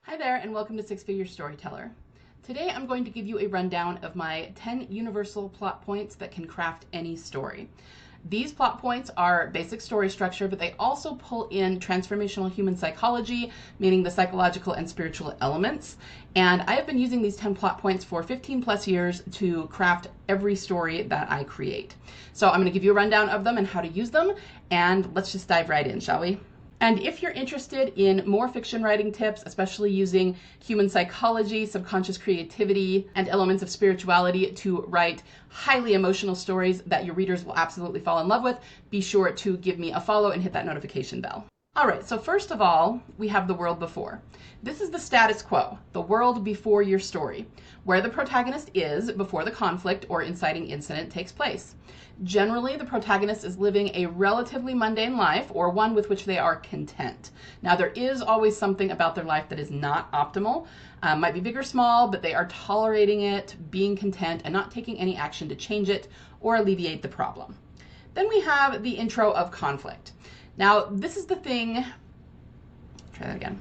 Hi there, and welcome to Six Figure Storyteller. Today I'm going to give you a rundown of my 10 universal plot points that can craft any story. These plot points are basic story structure, but they also pull in transformational human psychology, meaning the psychological and spiritual elements. And I have been using these 10 plot points for 15 plus years to craft every story that I create. So I'm going to give you a rundown of them and how to use them, and let's just dive right in, shall we? And if you're interested in more fiction writing tips, especially using human psychology, subconscious creativity, and elements of spirituality to write highly emotional stories that your readers will absolutely fall in love with, be sure to give me a follow and hit that notification bell. All right, so first of all, we have the world before. This is the status quo, the world before your story, where the protagonist is before the conflict or inciting incident takes place. Generally, the protagonist is living a relatively mundane life, or one with which they are content. Now, there is always something about their life that is not optimal. Might be big or small, but they are tolerating it, being content, and not taking any action to change it or alleviate the problem. Then we have the intro of conflict. Now, this is the thing, try that again.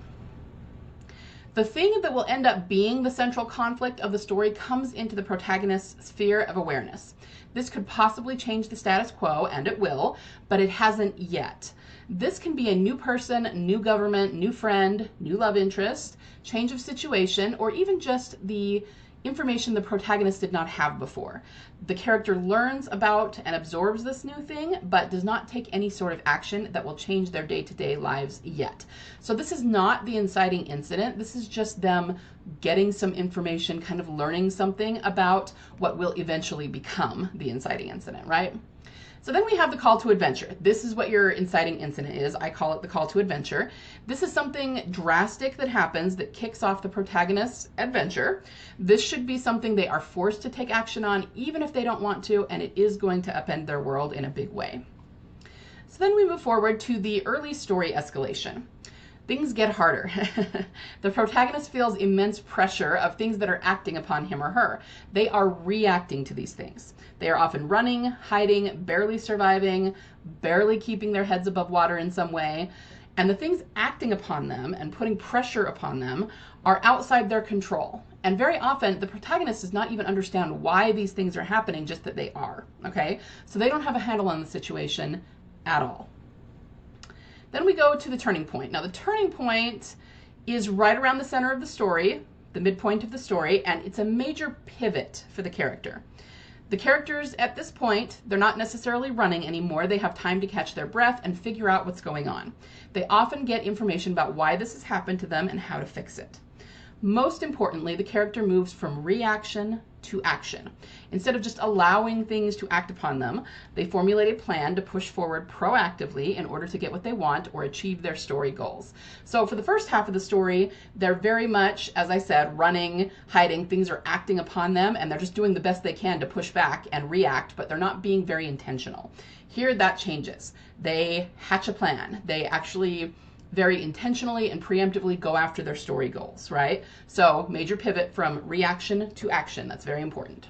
The thing that will end up being the central conflict of the story comes into the protagonist's sphere of awareness. This could possibly change the status quo, and it will, but it hasn't yet. This can be a new person, new government, new friend, new love interest, change of situation, or even just the information the protagonist did not have before. The character learns about and absorbs this new thing, but does not take any sort of action that will change their day-to-day lives yet. So this is not the inciting incident. This is just them getting some information, kind of learning something about what will eventually become the inciting incident, right? So then we have the call to adventure. This is what your inciting incident is. I call it the call to adventure. This is something drastic that happens that kicks off the protagonist's adventure. This should be something they are forced to take action on, even if they don't want to, and it is going to upend their world in a big way. So then we move forward to the early story escalation. Things get harder. The protagonist feels immense pressure of things that are acting upon him or her. They are reacting to these things. They are often running, hiding, barely surviving, barely keeping their heads above water in some way. And the things acting upon them and putting pressure upon them are outside their control. And very often the protagonist does not even understand why these things are happening, just that they are, okay? So they don't have a handle on the situation at all. Then we go to the turning point. Now the turning point is right around the center of the story, the midpoint of the story, and it's a major pivot for the character. The characters at this point, they're not necessarily running anymore. They have time to catch their breath and figure out what's going on. They often get information about why this has happened to them and how to fix it. Most importantly, the character moves from reaction to action. Instead of just allowing things to act upon them, they formulate a plan to push forward proactively in order to get what they want or achieve their story goals. So for the first half of the story, they're very much, as I said, running, hiding, things are acting upon them, and they're just doing the best they can to push back and react, but they're not being very intentional. Here, that changes. They hatch a plan. They actually very intentionally and preemptively go after their story goals, right? So major pivot from reaction to action. That's very important.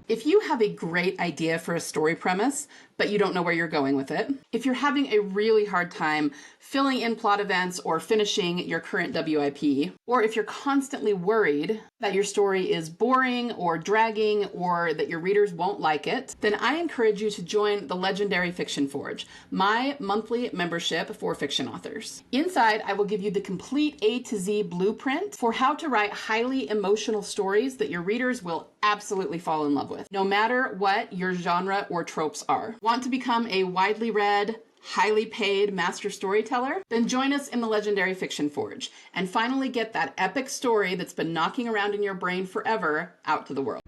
If you have a great idea for a story premise, but you don't know where you're going with it, if you're having a really hard time filling in plot events or finishing your current WIP, or if you're constantly worried that your story is boring or dragging or that your readers won't like it, then I encourage you to join the legendary Fiction Forge, my monthly membership for fiction authors. Inside, I will give you the complete A to Z blueprint for how to write highly emotional stories that your readers will absolutely fall in love with, no matter what your genre or tropes are. Want to become a widely read, highly paid master storyteller? Then join us in the legendary Fiction Forge and finally get that epic story that's been knocking around in your brain forever out to the world.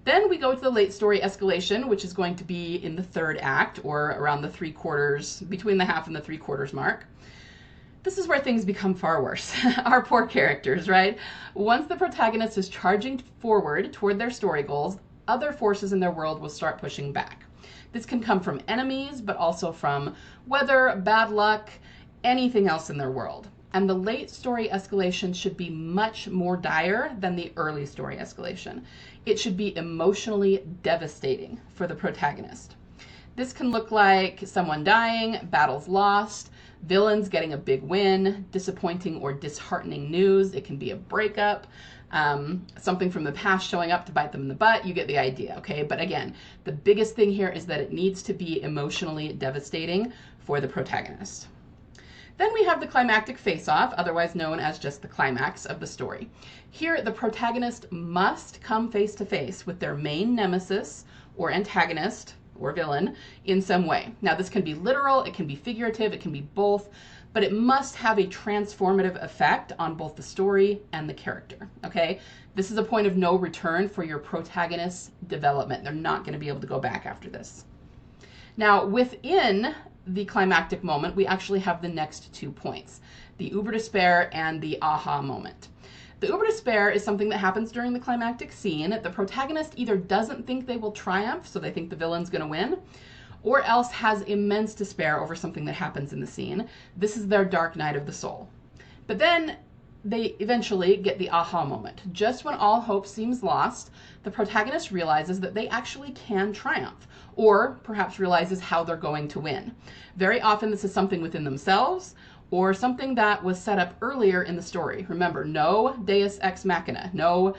Then we go to the late story escalation, which is going to be in the third act, or around the 3/4, between the half and the 3/4 mark. This is where things become far worse. Our poor characters, right? Once the protagonist is charging forward toward their story goals, other forces in their world will start pushing back. This can come from enemies, but also from weather, bad luck, anything else in their world. And the late story escalation should be much more dire than the early story escalation. It should be emotionally devastating for the protagonist. This can look like someone dying, battles lost, villains getting a big win, disappointing or disheartening news. It can be a breakup, something from the past showing up to bite them in the butt. You get the idea, okay? But again, the biggest thing here is that it needs to be emotionally devastating for the protagonist. Then we have the climactic face-off, otherwise known as just the climax of the story. Here, the protagonist must come face-to-face with their main nemesis or antagonist or villain in some way. Now, this can be literal, it can be figurative, it can be both, but it must have a transformative effect on both the story and the character, okay? This is a point of no return for your protagonist's development. They're not going to be able to go back after this. Now, within the climactic moment, we actually have the next 2 points, the uber despair and the aha moment. The uber despair is something that happens during the climactic scene. The protagonist either doesn't think they will triumph, so they think the villain's going to win, or else has immense despair over something that happens in the scene. This is their dark night of the soul. But then they eventually get the aha moment. Just when all hope seems lost, the protagonist realizes that they actually can triumph, or perhaps realizes how they're going to win. Very often this is something within themselves, or something that was set up earlier in the story. Remember, no deus ex machina, no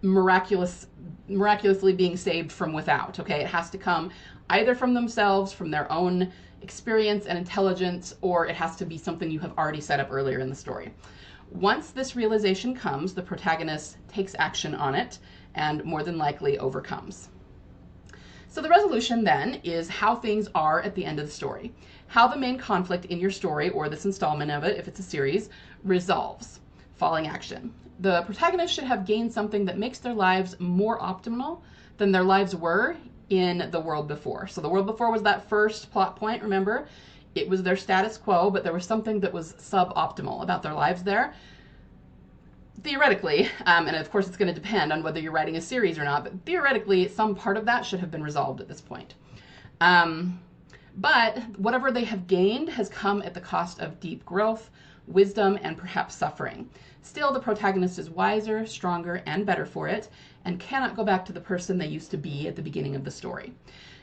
miraculously being saved from without, okay? It has to come either from themselves, from their own experience and intelligence, or it has to be something you have already set up earlier in the story. Once this realization comes, the protagonist takes action on it and more than likely overcomes. So the resolution then is how things are at the end of the story, how the main conflict in your story, or this installment of it, if it's a series, resolves, following action. The protagonist should have gained something that makes their lives more optimal than their lives were in the world before. So the world before was that first plot point, remember? It was their status quo, but there was something that was suboptimal about their lives there. Theoretically, and of course it's going to depend on whether you're writing a series or not, but theoretically some part of that should have been resolved at this point. But whatever they have gained has come at the cost of deep growth, wisdom, and perhaps suffering. Still, the protagonist is wiser, stronger, and better for it, and cannot go back to the person they used to be at the beginning of the story.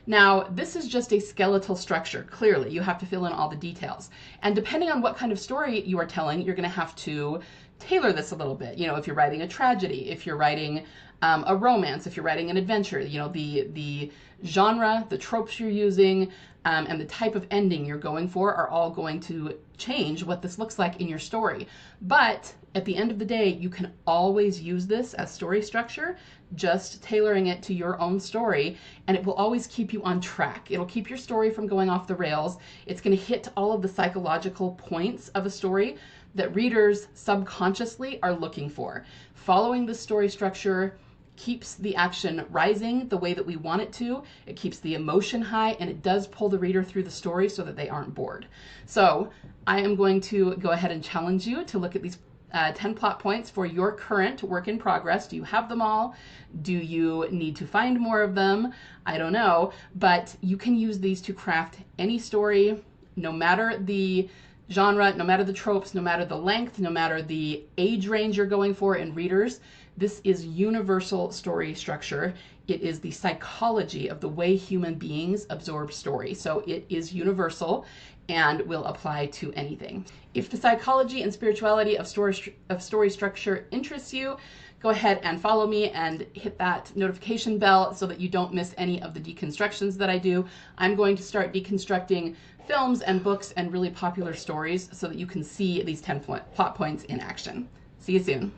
Now, this is just a skeletal structure. Clearly, you have to fill in all the details. And depending on what kind of story you are telling, you're going to have to tailor this a little bit. You know, if you're writing a tragedy, if you're writing a romance, if you're writing an adventure, you know, the genre, the tropes you're using, and the type of ending you're going for are all going to change what this looks like in your story. But at the end of the day, you can always use this as story structure, just tailoring it to your own story, and it will always keep you on track. It'll keep your story from going off the rails. It's going to hit all of the psychological points of a story that readers subconsciously are looking for. Following the story structure keeps the action rising the way that we want it to. It keeps the emotion high, and it does pull the reader through the story so that they aren't bored. So I am going to go ahead and challenge you to look at these 10 plot points for your current work in progress. Do you have them all? Do you need to find more of them? I don't know, but you can use these to craft any story, no matter the genre, no matter the tropes, no matter the length, no matter the age range you're going for in readers. This is universal story structure. It is the psychology of the way human beings absorb story. So it is universal and will apply to anything. If the psychology and spirituality of story structure interests you, go ahead and follow me and hit that notification bell so that you don't miss any of the deconstructions that I do. I'm going to start deconstructing films and books and really popular stories so that you can see these 10 plot points in action. See you soon.